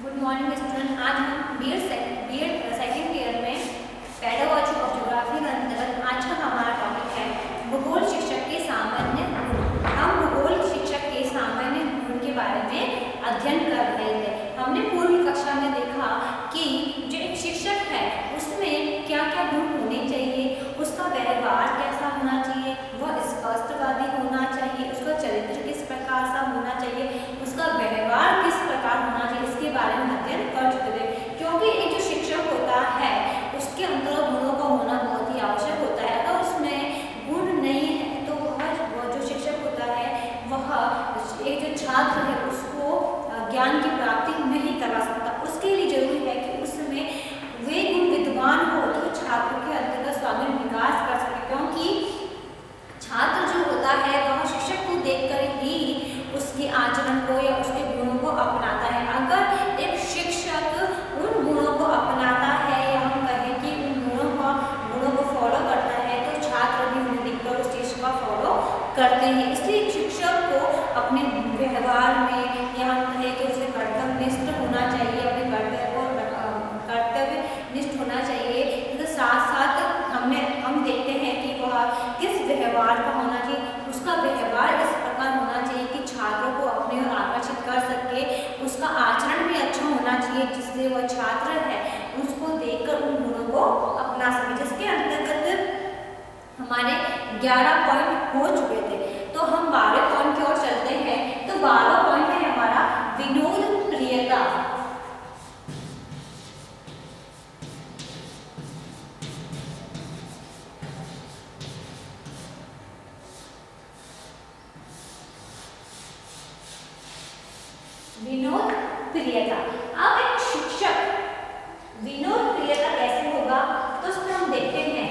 Good morning student. आज हम BEd second year में पेडागॉजी ऑफ ज्योग्राफी के अंतर्गत आज का हमारा टॉपिक है भूगोल शिक्षक के सामान्य गुण। हम भूगोल शिक्षक के सामान्य गुण के बारे में अध्ययन कर रहे थे। हमने पूर्व कक्षा में देखा कि जो एक शिक्षक है उसमें क्या क्या गुण होने चाहिए, उसका व्यवहार कैसा होना चाहिए, वह स्पष्टवादी होना चाहिए, उसका चरित्र किस प्रकार सा होना चाहिए, उसका व्यवहार किस प्रकार होना चाहिए, इसके बारे में अध्ययन कर चुके थे। क्योंकि एक जो शिक्षक होता है उसके अंदर गुणों का होना बहुत ही आवश्यक होता है। अगर उसमें गुण नहीं है तो वह जो शिक्षक होता है वह एक जो छात्र है उसको ज्ञान की प्राप्ति नहीं करवा सकता। उसके लिए जरूरी है कि उसमें वे गुण विद्वान हो जो छात्रों के अंतर्गत स्वाभाविक विकास कर सके। क्योंकि छात्र जो होता है वह शिक्षक को देखकर ही उसके आचरण को या उसके गुणों को अपनाता है। अगर एक शिक्षक उन गुणों को अपनाता है या हम कहें कि उन गुणों को फॉलो करता है तो छात्र भी उन्हें देखकर उस चीज को फॉलो करते हैं। इसलिए शिक्षक को अपने व्यवहार में या हम कहें कि उसे कर्तव्यनिष्ठ होना चाहिए, अपने कर्तव्यनिष्ठ होना चाहिए। इसके साथ साथ हम देखते हैं कि वह किस व्यवहार का होना चाहिए। उसका व्यवहार इस प्रकार होना चाहिए कि छात्रों को अपने ओर आकर्षित कर सके। उसका आचरण भी अच्छा होना चाहिए जिससे वह छात्र है उसको देखकर उन गुणों को अपना सके। जिसके अंतर्गत हमारे 11 पॉइंट हो चुके थे, तो हम 12वें पॉइंट की ओर चलते हैं। तो 12वां पॉइंट है हमारा विनोद प्रियता। विनोद प्रियता। अब एक शिक्षक विनोद प्रियता कैसे होगा तो उसमें हम देखते हैं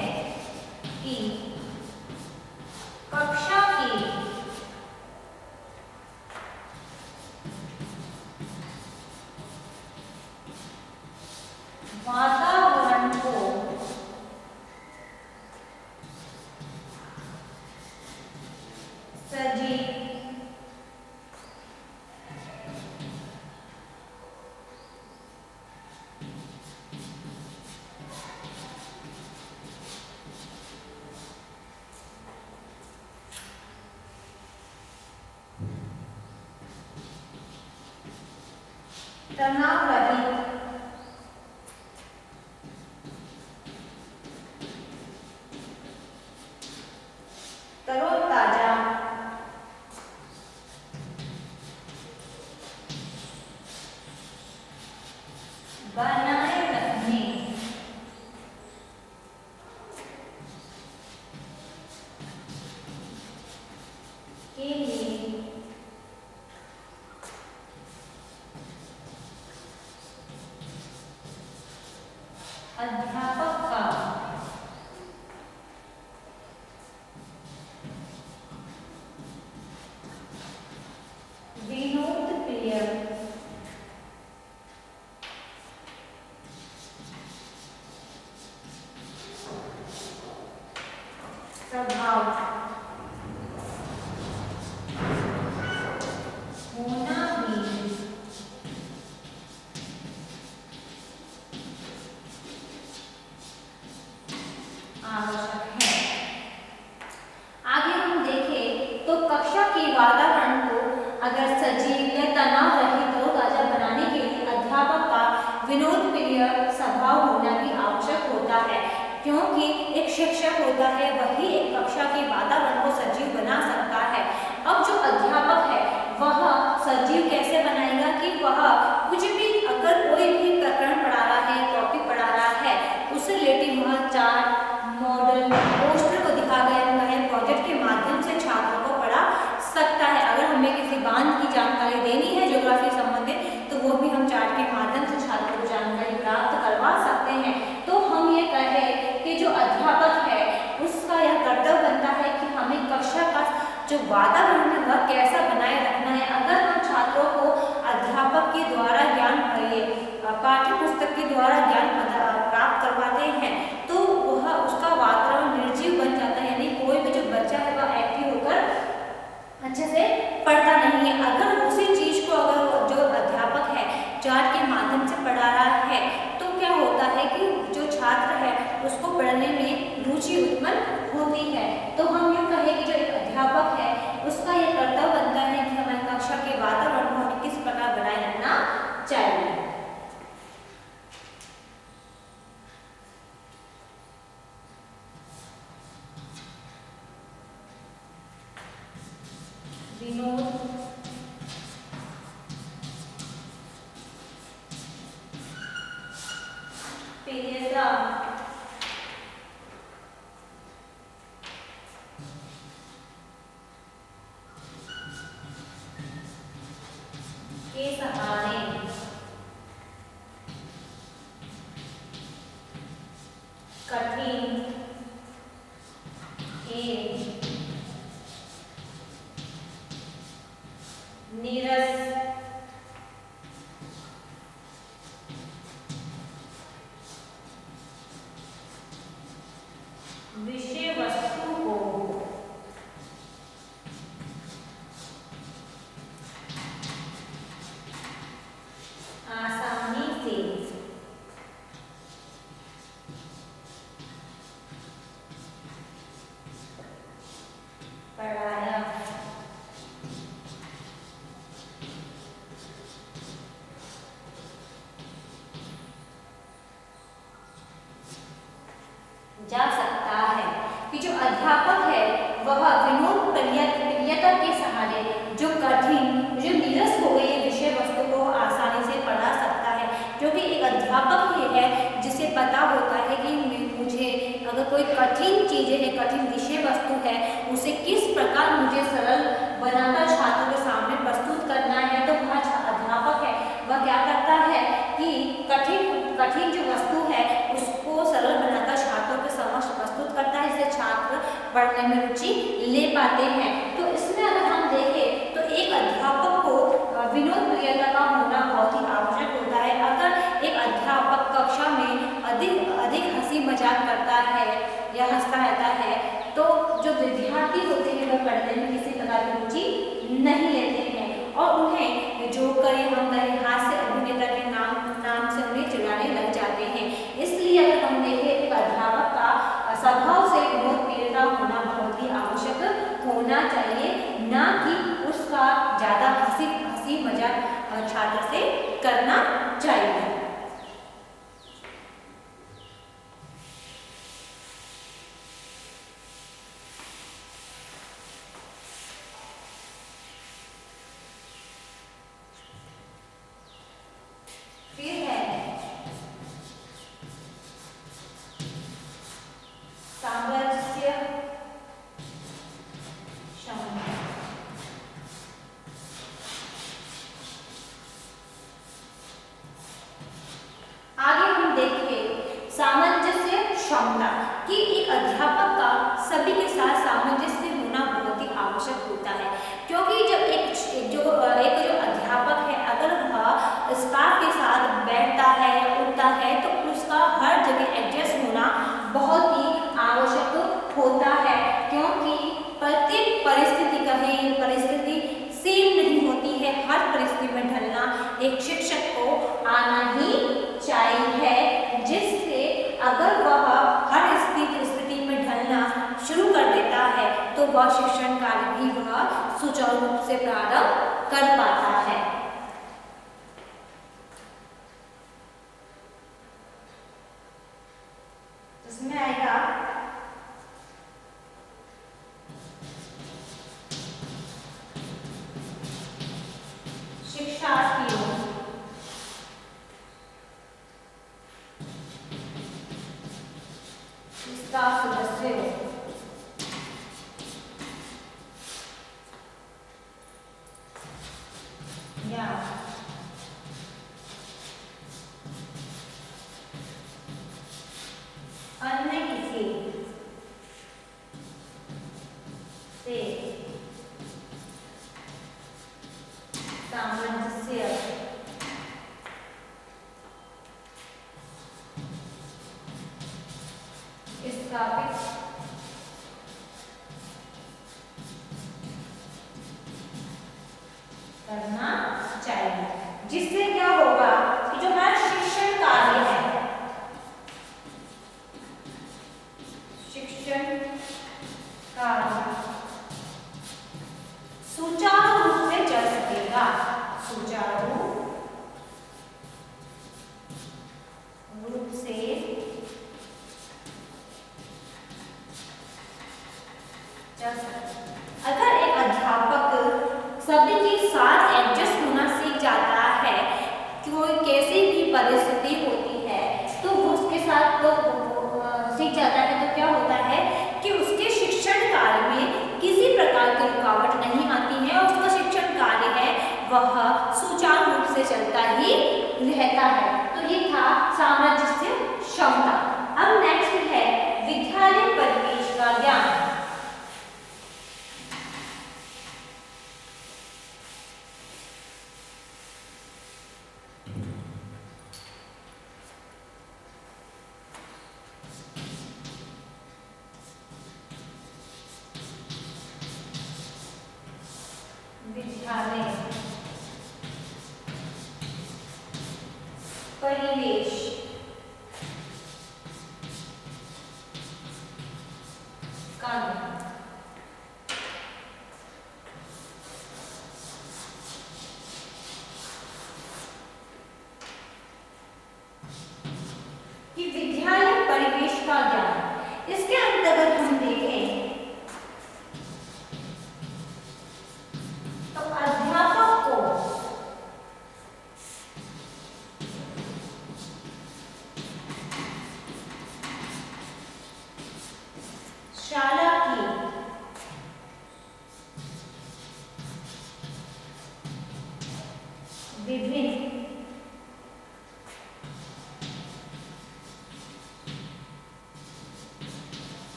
कि कक्षा की वातावरण को सजीव तनाव रहित तरोताजा बनाए रखने के लिए अध्यापक का विनोद प्रिय स्वभाव होना भी आवश्यक है। आगे हम देखें तो कक्षा के वातावरण को अगर सजीव या तनाव रहित तरोताजा बनाने के लिए अध्यापक का विनोद प्रिय स्वभाव होना भी आवश्यक होता है। क्योंकि एक शिक्षक होता है वही एक कक्षा के वातावरण को सजीव बना सकता है। अब जो अध्यापक है वह सजीव कैसे बनाएगा कि वह कुछ भी अगर कोई भी प्रकरण पढ़ा रहा है, टॉपिक पढ़ा रहा है, उससे रिलेटिव वह चार्ट, मॉडल, पोस्टर को दिखा गया है, प्रोजेक्ट के माध्यम से छात्रों को पढ़ा सकता है। अगर हमें किसी बांध की जानकारी देनी है ज्योग्राफी संबंधित तो वो भी हम चार्ट के माध्यम से छात्रों को जानकारी प्राप्त करवा सकते हैं। तो हम ये कहें कि जो अध्यापक है उसका यह कर्तव्य बनता है कि हमें कक्षा का जो वातावरण है वह कैसा बनाए रखना है। अगर हम छात्रों को अध्यापक के द्वारा ज्ञान पाठ्य पुस्तक के द्वारा ज्ञान प्राप्त करवाते हैं तो वह उसका वातावरण निर्जीव बन जाता है, यानी कोई भी जो बच्चा है वह एक्टिव होकर अच्छे से पढ़ता नहीं है। अगर उसी चीज को अगर जो अध्यापक है चार चार्ट के माध्यम से पढ़ा रहा है तो क्या होता है कि जो छात्र है उसको पढ़ने में रुचि उत्पन्न होती है। तो हम यूँ कहें कि जो एक अध्यापक है उसका यह कर्तव्य बनता है कि हमारी कक्षा के वातावरण को हमें किस प्रकार बनाए रखना चाहिए। विनोद पेरेरा के सहारे कठिन एवं नीरस विषय वस्तु को आसानी से पढ़ाया जा सकता है। कि जो अध्यापक है वह विनोद प्रियता के सहारे जो कठिन जो नीरस हो गई विषय वस्तु को आसानी से पढ़ा सकता है, क्योंकि एक अध्यापक ही है जिसे पता होता है कि मुझे अगर कोई कठिन चीजें है, कठिन विषय वस्तु है, उसे किस प्रकार मुझे सरल बनाकर छात्रों के सामने प्रस्तुत करना है। तो वह अध्यापक है वह क्या करता है कि कठिन जो वस्तु है उसको सरल बनाकर छात्रों के समक्ष प्रस्तुत करता है, जिससे छात्र पढ़ने में रुचि ले पाते हैं। तो इसमें अगर हम देखें तो एक अध्यापक को विनोद प्रियता का होना बहुत ही आवश्यक होता है। अगर एक अध्यापक कक्षा में अधिक हंसी मजाक करता है या हंसता रहता है तो जो विद्यार्थी होते हैं वह पढ़ने में किसी प्रकार की रुचि नहीं लेते हैं और उन्हें जो करें हम करें हास्य अभिनेता के नाम से उन्हें चिढ़ाने लग जाते हैं। इसलिए अगर हम देखें एक अध्यापक का स्वभाव से विनोद प्रियता होना बहुत ही आवश्यक होना चाहिए, ना कि उसका ज्यादा हंसी मजाक छात्र से करना चाहिए। फिर है सामंजस्य क्षमता। आगे हम देखें सामंजस्य क्षमता कि एक अध्यापक का सभी के साथ सामंजस्य होना बहुत ही आवश्यक होता है, क्योंकि जब एक जो अध्यापक है अगर वह स्टाफ के साथ बैठता है या उठता है तो उसका हर जगह एडजस्ट होना बहुत ही आवश्यक होता है, क्योंकि प्रत्येक परिस्थिति सेम नहीं होती है। हर परिस्थिति में ढलना एक शिक्षक को आना ही चाहिए, जिससे अगर वह हर स्थिति में ढलना शुरू कर देता है तो वह शिक्षण कार्य भी वह सुचारू रूप से प्रारंभ कर पाता है। इसमें आएगा शिक्षार्थियों स्टाफ सदस्यों या अन्य किसी से सामंजस्य स्थापित करना चाहिए, जिससे क्या होगा अगर एक अध्यापक सबके साथ एडजस्ट होना सीख जाता है, कोई कैसी भी परिस्थिति होती है तो उसके साथ तो सीख जाता है, तो क्या होता है कि उसके शिक्षण कार्य में किसी प्रकार की रुकावट नहीं आती है और उसका शिक्षण कार्य है वह सुचारू रूप से चलता ही रहता है। तो ये था सामंजस्य क्षमता। अब नेक्स्ट है विद्यालय परिवेश का ज्ञान। विद्यालय परिवेश का कि विद्यालय परिवेश का ज्ञान, इसके अंतर्गत हम देखें तो अध्यापक को शाला की विभिन्न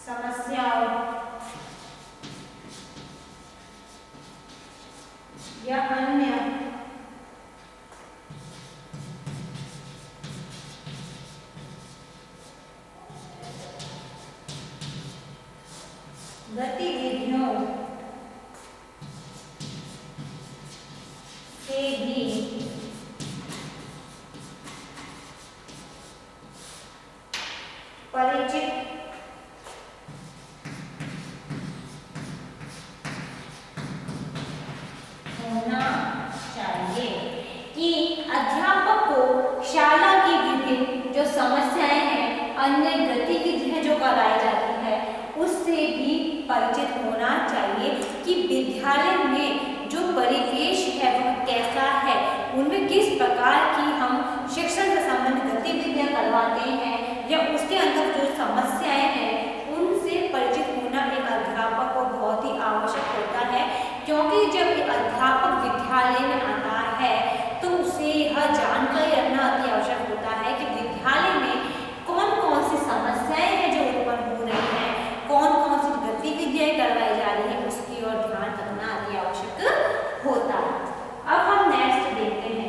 समस्याओं या अन्य गतिविधियों से भी परिचित होना चाहिए। कि अध्यापक को शाला की विभिन्न जो समस्याएं हैं, अन्य गतिविधियां जो कराई जाती है उससे भी परिचित होना चाहिए कि विद्यालय में जो परिवेश है वह कैसा है, उनमें किस प्रकार की हम शिक्षण से संबंधित गतिविधियां करवाते हैं या उसके अंदर जो समस्याएं हैं उनसे परिचित होना एक अध्यापक को बहुत ही आवश्यक होता है। क्योंकि जब एक अध्यापक विद्यालय में आता है तो उसे यह जानकारी रखना अति आवश्यक होता है कि विद्यालय में कौन कौन सी समस्याएं हैं जो उत्पन्न हो रही हैं, कौन कौन सी गतिविधियां करवाई जा रही है, उसकी ओर ध्यान रखना अति आवश्यक होता है। अब हम नेक्स्ट देखते हैं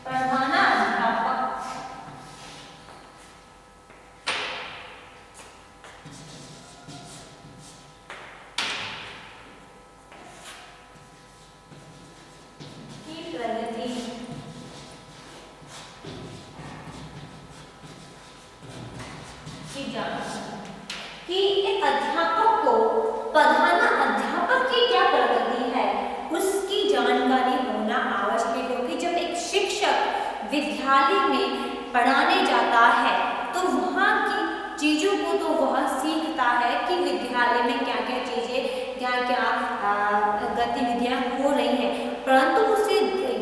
प्रधानाध्यापक की प्रगति की जांच। कि एक अध्यापक को प्रधानाध्यापक की क्या प्रगति है उसकी जानकारी होना आवश्यक है। क्योंकि जब एक शिक्षक विद्यालय में पढ़ाने जाता है तो वहाँ की चीज़ों को तो वह सीखता है कि विद्यालय में क्या क्या चीज़ें, क्या क्या गतिविधियाँ हो रही हैं, परंतु उसे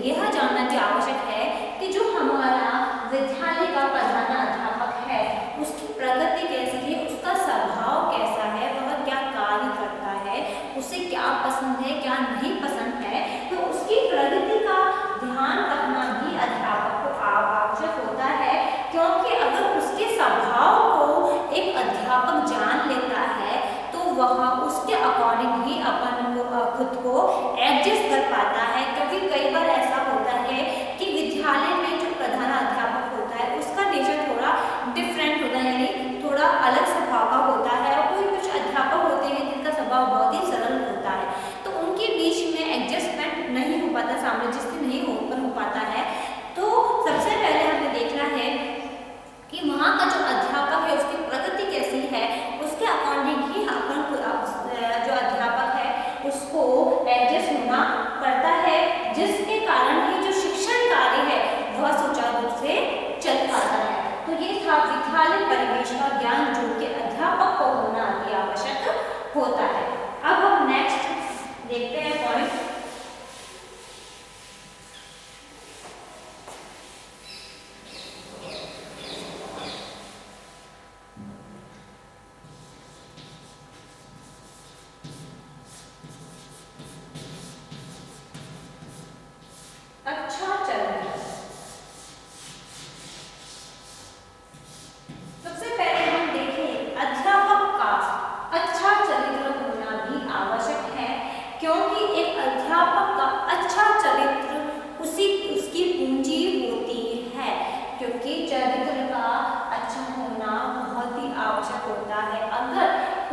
यह जानना की आवश्यक है कि जो हमारा विद्यालय का प्रधानाध्यापक है उसकी प्रगति कैसी है, उसका स्वभाव कैसा है, वह क्या कार्य करता है, उसे क्या पसंद है क्या नहीं पसंद है, तो उसकी प्रगति का ध्यान रखना भी अध्यापक को आवश्यक होता है। क्योंकि अगर उसके स्वभाव को एक अध्यापक जान लेता है तो वह उसके अकॉर्डिंग ही अपन को खुद को एडजस्ट कर पाता है। क्योंकि कई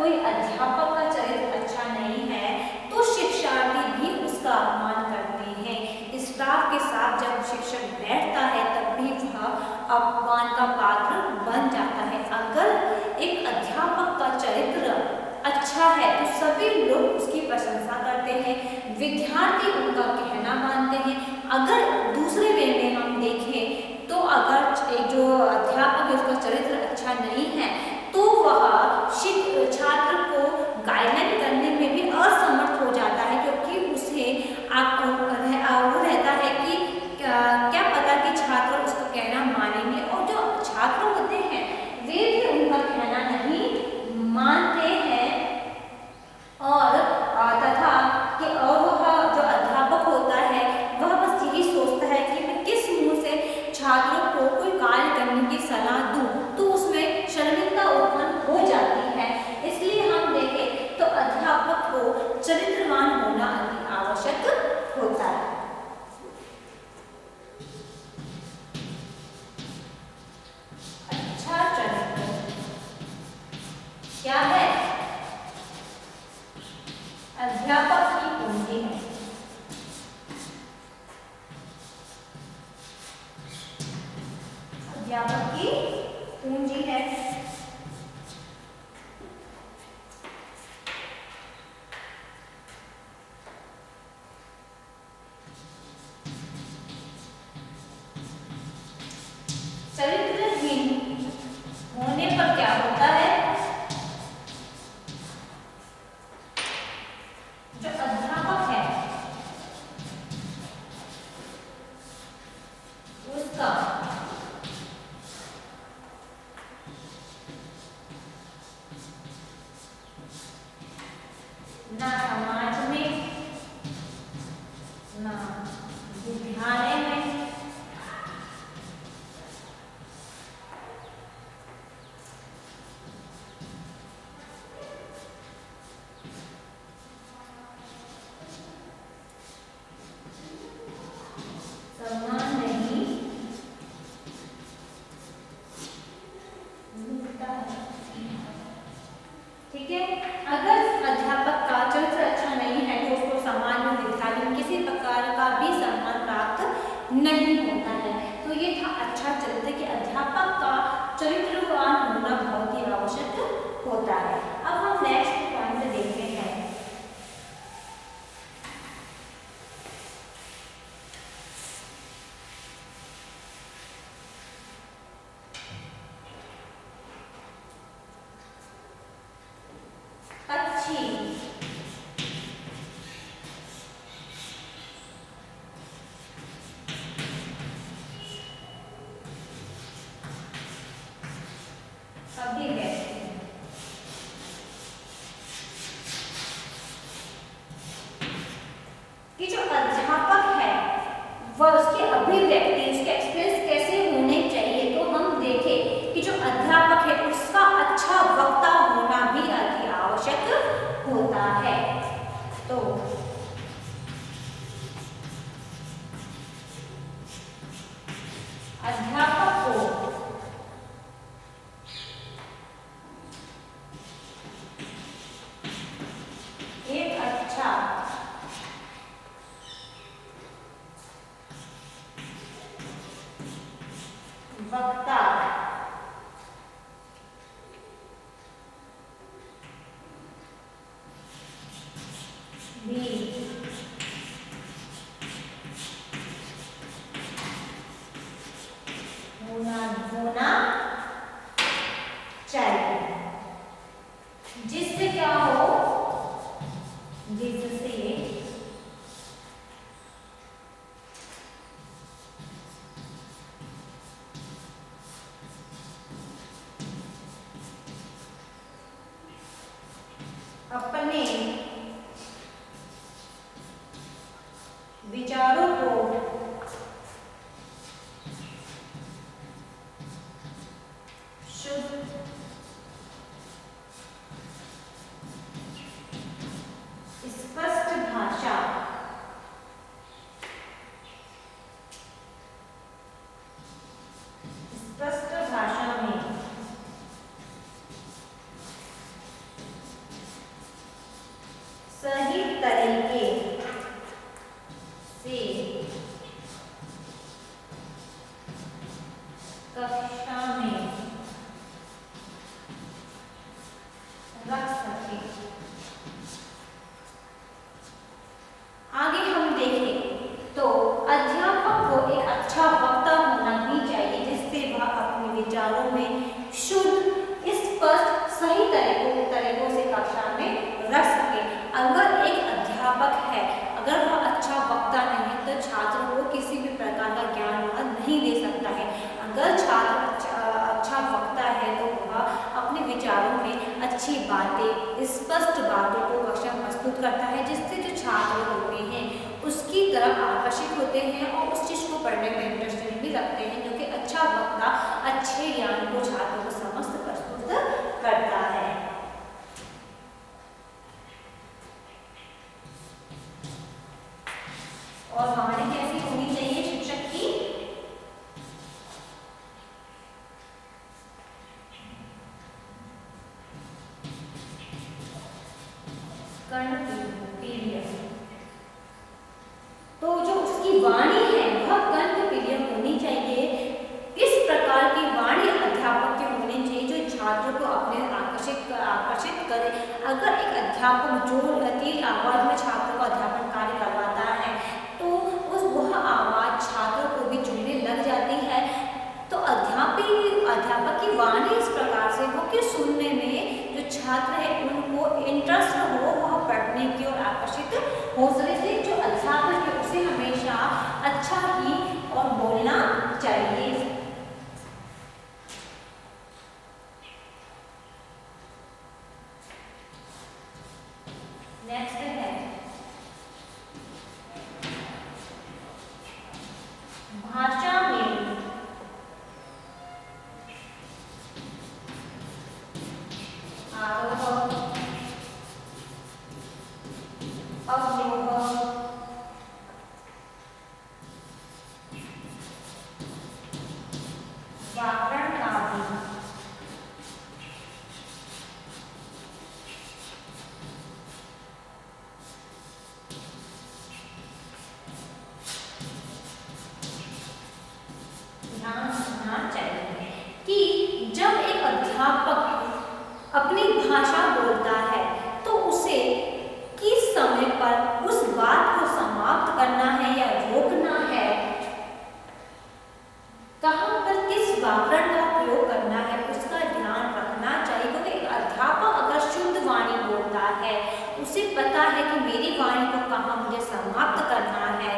कोई अध्यापक का चरित्र अच्छा नहीं है तो शिक्षार्थी भी उसका अपमान करते हैं। स्टाफ के साथ जब शिक्षक बैठता है तब भी वह अपमान का पात्र बन जाता है। अगर एक अध्यापक का चरित्र अच्छा है तो सभी लोग उसकी प्रशंसा करते हैं, विद्यार्थी उनका कहना मानते हैं। अगर दूसरे वे में हम देखें तो अगर एक जो अध्यापक है उसका चरित्र अच्छा नहीं है तो वह छात्र को गाइडलाइन करने में भी असमर्थ हो जाता है, क्योंकि उसे वो रहता है कि क्या पता कि छात्र उसका कहना मानेंगे, और जो छात्र होते हैं वे भी उनका कहना नहीं मानते हैं। और तथा कि और वह जो अध्यापक होता है वह बस यही सोचता है कि मैं किस मुंह से छात्रों को कोई कार्य करने की सलाह दूं, तो उसमें शर्मिंदा उत्पन्न हो जाती है। इसलिए हम देखें तो अध्यापक को चरित्रवान होना अति आवश्यक होता है। अच्छा चरित्र क्या है? अध्यापक की पूंजी है। अध्यापक की पूंजी है। चरित्रहीन होने पर क्या होता है? जो अध्यापक है उसका ना समाज में ना विद्यालय में सम्मान नहीं मिलता है। ठीक है, अगर अध्यापक का चरित्र अच्छा नहीं है तो उसको समाज में विद्यालय में किसी प्रकार का भी सम्मान प्राप्त नहीं होता है। तो ये था अच्छा चरित्र कि अध्यापक का चरित्रवान होना बहुत ही आवश्यक होता है। अब हम नेक्स्ट पॉइंट देखते हैं। अच्छी अभिव्यक्ति कि जो अध्यापक है वह उसके अभिव्यक्ति उसके एक्सप्रेस कैसे होने चाहिए, तो हम देखें कि जो अध्यापक है उसका अच्छा वक्ता होना भी अति आवश्यक होता है। तो अध्यापक को एक अच्छा वक्ता भी होना चाहिए, जिससे क्या हो, जिससे अपने विचारों को कक्षा में रख सके। आगे हम देखें तो अध्यापक को एक अच्छा वक्ता होना भी चाहिए, जिससे वह अपने विचारों में शुद्ध, स्पष्ट, सही तरीकों से कक्षा में रख सके। अगर एक अध्यापक है, अगर वह अच्छा वक्ता नहीं है तो छात्रों को किसी भी प्रकार का ज्ञान वह नहीं दे सकता है। अगर छात्र अच्छा वक्ता है तो वह अपने विचारों में अच्छी बातें, स्पष्ट बातों को कक्षा में प्रस्तुत करता है, जिससे जो छात्र होते हैं उसकी तरफ आकर्षित होते हैं और उस चीज़ को पढ़ने में इंटरेस्ट भी रखते हैं, क्योंकि अच्छा वक्ता अच्छे ज्ञान को छात्रों को समस्त प्रस्तुत करता है। और वाणी कैसी होनी चाहिए शिक्षक की? कर्णप्रिय। तो जो उसकी वाणी है वह कर्णप्रिय होनी चाहिए। इस प्रकार की वाणी अध्यापक की होनी चाहिए जो छात्रों को अपने आकर्षित करे। अगर एक अध्यापक जो तेज आवाज में छात्रों को अध्यापन कार्य करवाता है तो वह आवाज छात्रों को भी चुभने लग जाती है। तो अध्यापक की वाणी इस प्रकार से हो कि सुनने में जो छात्र है उनको इंटरेस्ट हो, वह पढ़ने की ओर आकर्षित हो सके। जो अध्यापक है उसे हमेशा अच्छा ही और बोलना चाहिए। नेक्स्ट है भाषा में आरोह, अवरोह, व्याकरण का भी ध्यान रखना चाहिए कि जब एक अध्यापक अपनी भाषा बोलता है तो उसे किस समय पर उस बात को समाप्त करना है या रोकना है, कहाँ पर किस व्याकरण का प्रयोग करना है, उसका ध्यान रखना चाहिए। क्योंकि एक अध्यापक अगर शुद्ध वाणी बोलता है, उसे पता है कि मेरी वाणी को कहाँ मुझे समाप्त करना है,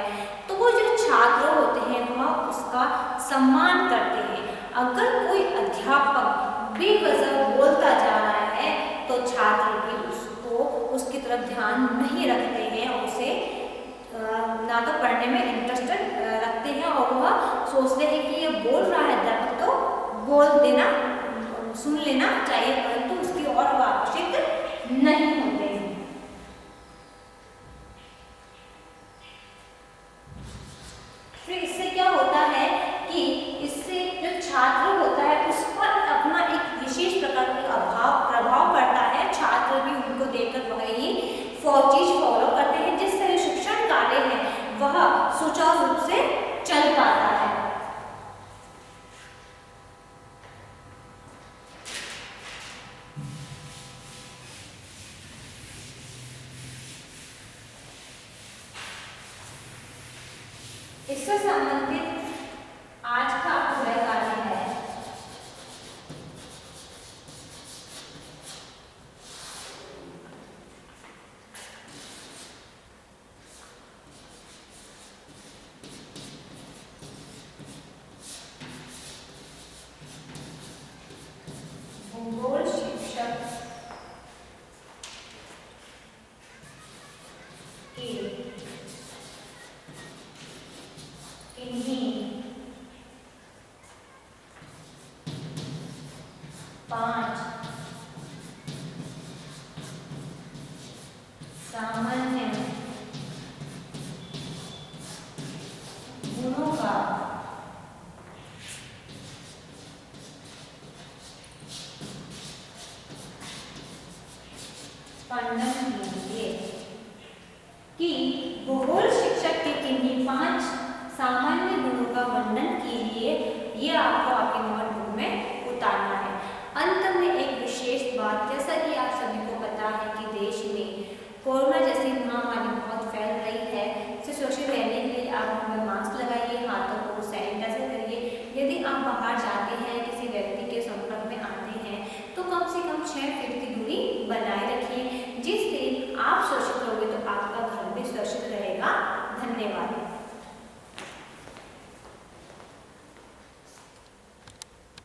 तो वो जो छात्र होते हैं वह उसका सम्मान करते हैं। अगर कोई अध्यापक बेवजह बोलता जा रहा है तो छात्र भी उसको उसकी तरफ ध्यान नहीं रखते हैं और उसे ना तो पढ़ने में इंटरेस्ट रखते हैं और वह सोचते हैं कि ये बोल रहा है अध्यापक तो बोल देना, सुन लेना चाहिए, परंतु उसकी ओर वह आकर्षित नहीं होते हैं। फिर इससे क्या होता है कि इससे जो छात्र होता है उस पर अपना एक विशेष प्रकार का प्रभाव पड़ता है। छात्र भी उनको देखकर वही चीज फॉलो करते हैं, जिससे जो शिक्षण कार्य है वह सुचारू रूप से चल पाता है। इससे संबंधित आज का वह कार्य है भूगोल शिक्षक के इन्हीं 5 सामान्य गुणों का वर्णन कीजिए। कि भूगोल शिक्षक के किन्हीं 5 सामान्य गुणों का वर्णन कीजिए। ये आपका